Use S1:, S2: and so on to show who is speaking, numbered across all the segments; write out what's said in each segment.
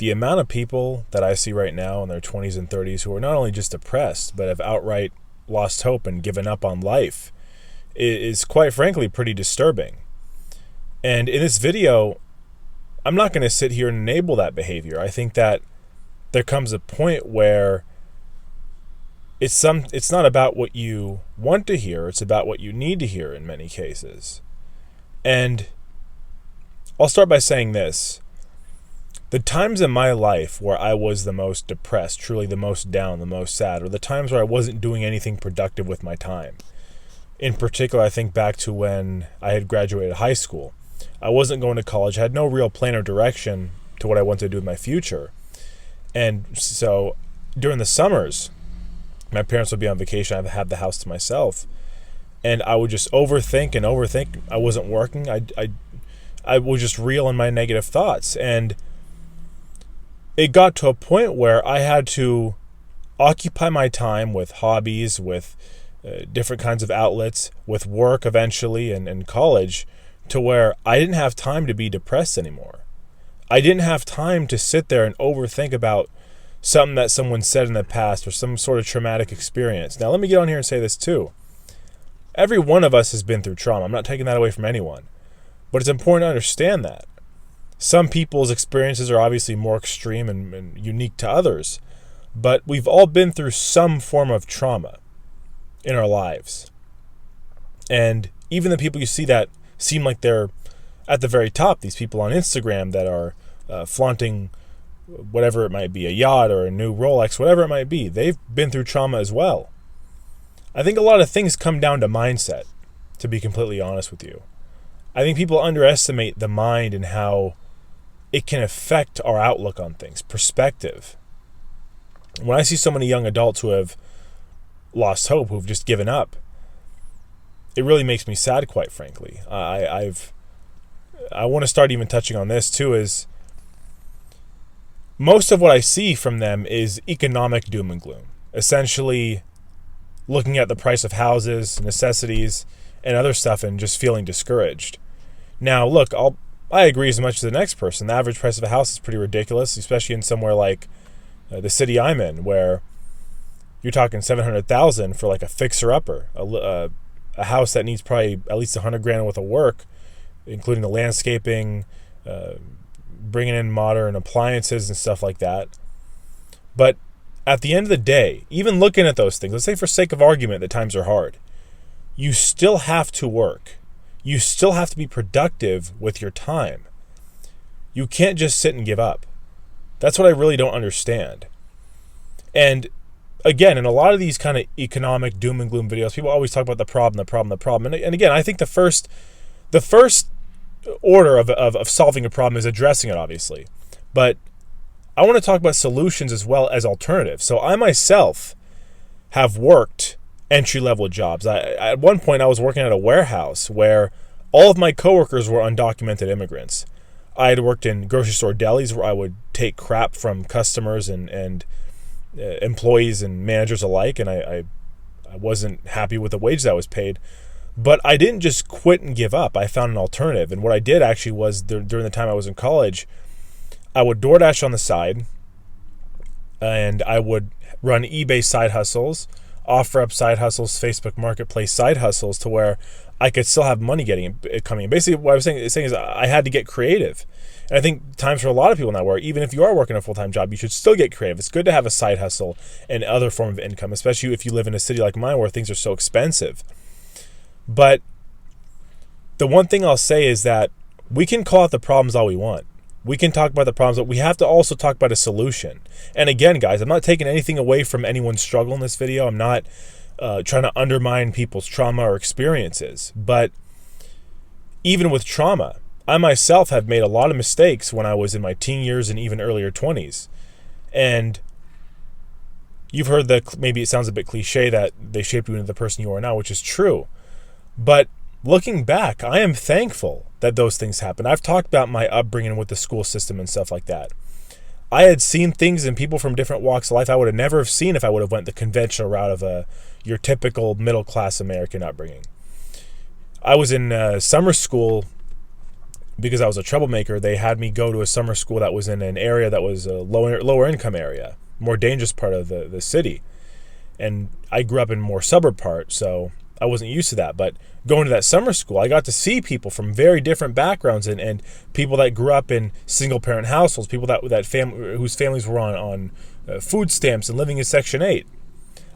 S1: the amount of people that I see right now in their 20s and 30s who are not only just depressed, but have outright lost hope and given up on life is quite frankly pretty disturbing. And in this video, I'm not going to sit here and enable that behavior. I think that there comes a point where it's not about what you want to hear, it's about what you need to hear in many cases. And I'll start by saying this. The times in my life where I was the most depressed, truly the most down, the most sad, were the times where I wasn't doing anything productive with my time. In particular, I think back to when I had graduated high school. I wasn't going to college, I had no real plan or direction to what I wanted to do in my future. And so during the summers, my parents would be on vacation, I'd have the house to myself, and I would just overthink. I wasn't working. I would just reel in my negative thoughts. And it got to a point where I had to occupy my time with hobbies, with different kinds of outlets, with work eventually, and college, to where I didn't have time to be depressed anymore. I didn't have time to sit there and overthink about something that someone said in the past or some sort of traumatic experience. Now, let me get on here and say this too. Every one of us has been through trauma. I'm not taking that away from anyone. But it's important to understand that. Some people's experiences are obviously more extreme and unique to others. But we've all been through some form of trauma in our lives. And even the people you see that seem like they're at the very top, these people on Instagram that are flaunting whatever it might be, a yacht or a new Rolex, whatever it might be, they've been through trauma as well. I think a lot of things come down to mindset, to be completely honest with you. I think people underestimate the mind and how it can affect our outlook on things, perspective. When I see so many young adults who have lost hope, who've just given up, it really makes me sad, quite frankly. I want to start even touching on this too, is most of what I see from them is economic doom and gloom. Essentially looking at the price of houses, necessities, and other stuff and just feeling discouraged. Now, look, I agree as much as the next person. The average price of a house is pretty ridiculous, especially in somewhere like the city I'm in, where you're talking $700,000 for like a fixer-upper, a house that needs probably at least $100,000 worth of work, including the landscaping, bringing in modern appliances and stuff like that. But at the end of the day, even looking at those things, let's say for sake of argument that times are hard, you still have to work. You still have to be productive with your time. You can't just sit and give up. That's what I really don't understand. And again, in a lot of these kind of economic doom and gloom videos, people always talk about the problem. And again, I think the first order of solving a problem is addressing it, obviously. But I want to talk about solutions as well as alternatives. So I myself have worked entry-level jobs. At one point, I was working at a warehouse where all of my coworkers were undocumented immigrants. I had worked in grocery store delis where I would take crap from customers and employees and managers alike, and I wasn't happy with the wages I was paid. But I didn't just quit and give up. I found an alternative. And what I did actually was, during the time I was in college, I would DoorDash on the side, and I would run eBay side hustles, offer up side hustles, Facebook Marketplace side hustles, to where I could still have money coming in. Basically, what I was saying is I had to get creative. And I think times for a lot of people now where even if you are working a full-time job, you should still get creative. It's good to have a side hustle and other form of income, especially if you live in a city like mine where things are so expensive. But the one thing I'll say is that we can call out the problems all we want. We can talk about the problems, but we have to also talk about a solution. And again, guys, I'm not taking anything away from anyone's struggle in this video. I'm not trying to undermine people's trauma or experiences. But even with trauma, I myself have made a lot of mistakes when I was in my teen years and even earlier 20s. And you've heard that maybe it sounds a bit cliche that they shaped you into the person you are now, which is true. But looking back, I am thankful that those things happened. I've talked about my upbringing with the school system and stuff like that. I had seen things in people from different walks of life I would have never have seen if I would have went the conventional route of your typical middle-class American upbringing. I was in summer school because I was a troublemaker, they had me go to a summer school that was in an area that was a lower income area, more dangerous part of the city. And I grew up in a more suburb part, so I wasn't used to that. But going to that summer school, I got to see people from very different backgrounds and people that grew up in single parent households, people whose families were on food stamps and living in Section 8.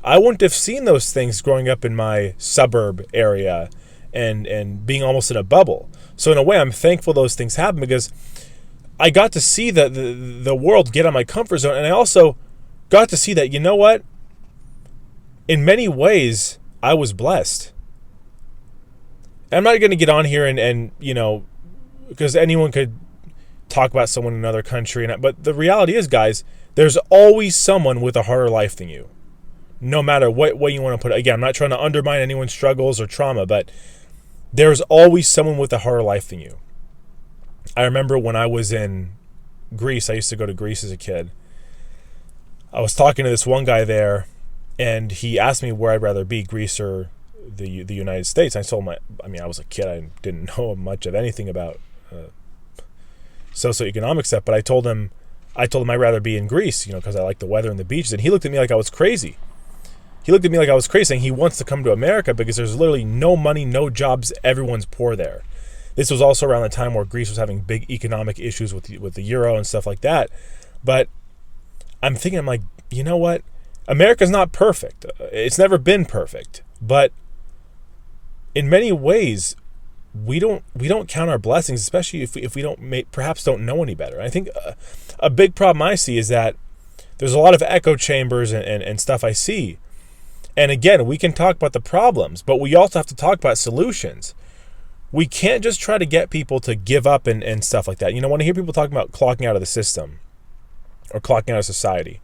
S1: I wouldn't have seen those things growing up in my suburb area and being almost in a bubble. So in a way, I'm thankful those things happened, because I got to see the world get out of my comfort zone. And I also got to see that, you know what? In many ways, I was blessed. I'm not going to get on here and because anyone could talk about someone in another country. But the reality is, guys, there's always someone with a harder life than you. No matter what way you want to put it. Again, I'm not trying to undermine anyone's struggles or trauma, but there's always someone with a harder life than you. I remember when I was in Greece, I used to go to Greece as a kid. I was talking to this one guy there, and he asked me where I'd rather be, Greece or the United States. I told him, I was a kid. I didn't know much of anything about socioeconomic stuff, but I told him I'd rather be in Greece, because I like the weather and the beaches. And he looked at me like I was crazy. Saying he wants to come to America because there's literally no money, no jobs. Everyone's poor there. This was also around the time where Greece was having big economic issues with the euro and stuff like that. But I'm like, you know what? America's not perfect. It's never been perfect. But in many ways, we don't count our blessings, especially if we perhaps don't know any better. I think a big problem I see is that there's a lot of echo chambers and stuff I see. And again, we can talk about the problems, but we also have to talk about solutions. We can't just try to get people to give up and stuff like that. When I hear people talking about clocking out of the system or clocking out of society.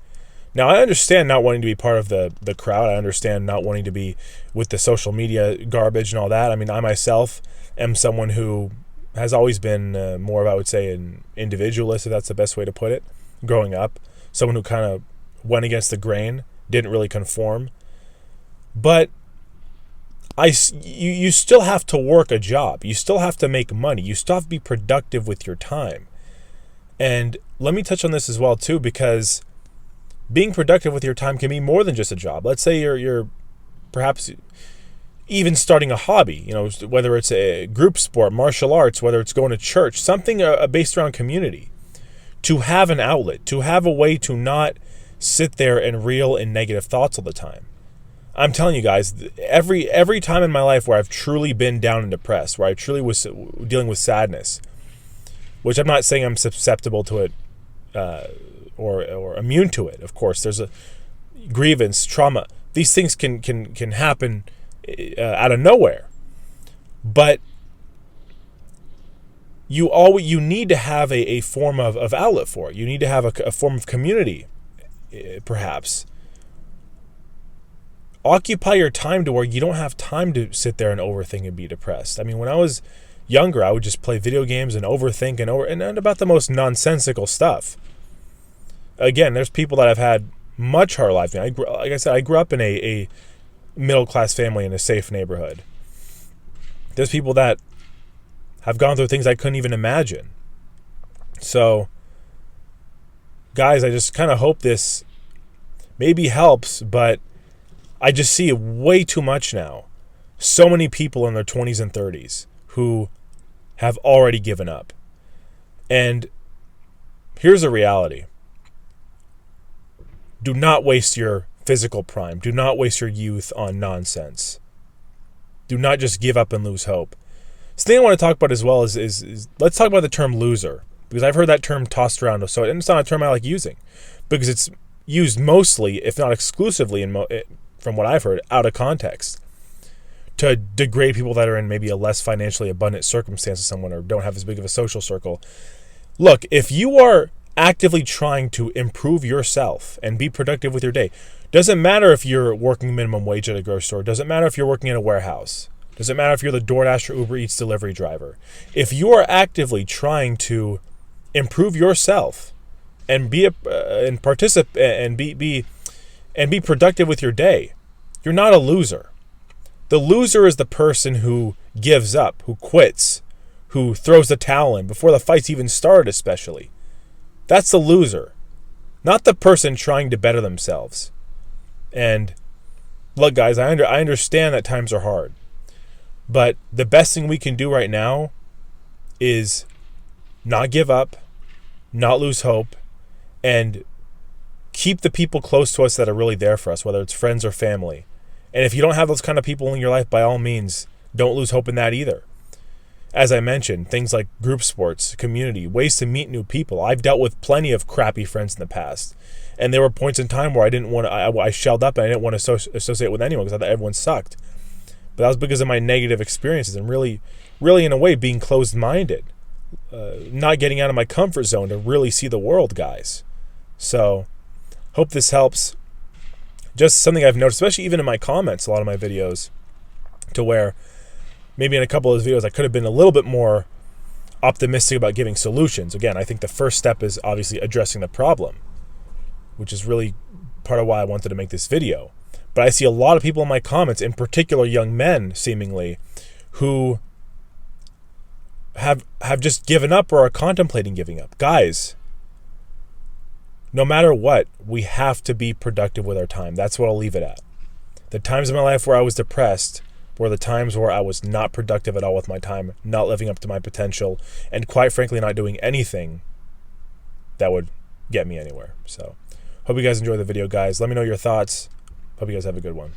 S1: Now, I understand not wanting to be part of the crowd. I understand not wanting to be with the social media garbage and all that. I myself am someone who has always been more of, I would say, an individualist, if that's the best way to put it, growing up. Someone who kind of went against the grain, didn't really conform. But you still have to work a job. You still have to make money. You still have to be productive with your time. And let me touch on this as well, too, because being productive with your time can be more than just a job. Let's say you're perhaps even starting a hobby, whether it's a group sport, martial arts, whether it's going to church, something based around community. To have an outlet, to have a way to not sit there and reel in negative thoughts all the time. I'm telling you guys, every time in my life where I've truly been down and depressed, where I truly was dealing with sadness, which I'm not saying I'm susceptible to it or immune to it. Of course, there's a grievance, trauma. These things can happen out of nowhere, but you need to have a form of outlet for it. You need to have a form of community, perhaps. Occupy your time to where you don't have time to sit there and overthink and be depressed. When I was younger, I would just play video games and overthink and about the most nonsensical stuff. Again, there's people that have had much harder life than me. Like I said, I grew up in a middle-class family in a safe neighborhood. There's people that have gone through things I couldn't even imagine. So, guys, I just kind of hope this maybe helps, but I just see way too much now. So many people in their 20s and 30s who have already given up. And here's the reality. Do not waste your physical prime. Do not waste your youth on nonsense. Do not just give up and lose hope. The thing I want to talk about as well is let's talk about the term loser, because I've heard that term tossed around. So it's not a term I like using, because it's used mostly, if not exclusively, from what I've heard, out of context, to degrade people that are in maybe a less financially abundant circumstance as someone, or don't have as big of a social circle. Look, if you are actively trying to improve yourself and be productive with your day, doesn't matter if you're working minimum wage at a grocery store, doesn't matter if you're working in a warehouse, doesn't matter if you're the DoorDash or Uber Eats delivery driver. If you are actively trying to improve yourself and be productive with your day, you're not a loser. The loser is the person who gives up, who quits, who throws the towel in before the fight's even started, especially. That's the loser, not the person trying to better themselves. And look, guys, I understand that times are hard, but the best thing we can do right now is not give up, not lose hope, and keep the people close to us that are really there for us, whether it's friends or family. And if you don't have those kind of people in your life, by all means, don't lose hope in that either. As I mentioned, things like group sports, community, ways to meet new people. I've dealt with plenty of crappy friends in the past. And there were points in time where I shelled up and I didn't want to associate with anyone because I thought everyone sucked. But that was because of my negative experiences and really in a way being closed-minded. Not getting out of my comfort zone to really see the world, guys. So, hope this helps. Just something I've noticed, especially even in my comments, a lot of my videos, to where maybe in a couple of those videos I could have been a little bit more optimistic about giving solutions. Again, I think the first step is obviously addressing the problem, which is really part of why I wanted to make this video. But I see a lot of people in my comments, in particular young men, seemingly, who have just given up or are contemplating giving up. Guys, no matter what, we have to be productive with our time. That's what I'll leave it at. The times in my life where I was depressed were the times where I was not productive at all with my time, not living up to my potential, and quite frankly, not doing anything that would get me anywhere. So, hope you guys enjoy the video, guys. Let me know your thoughts. Hope you guys have a good one.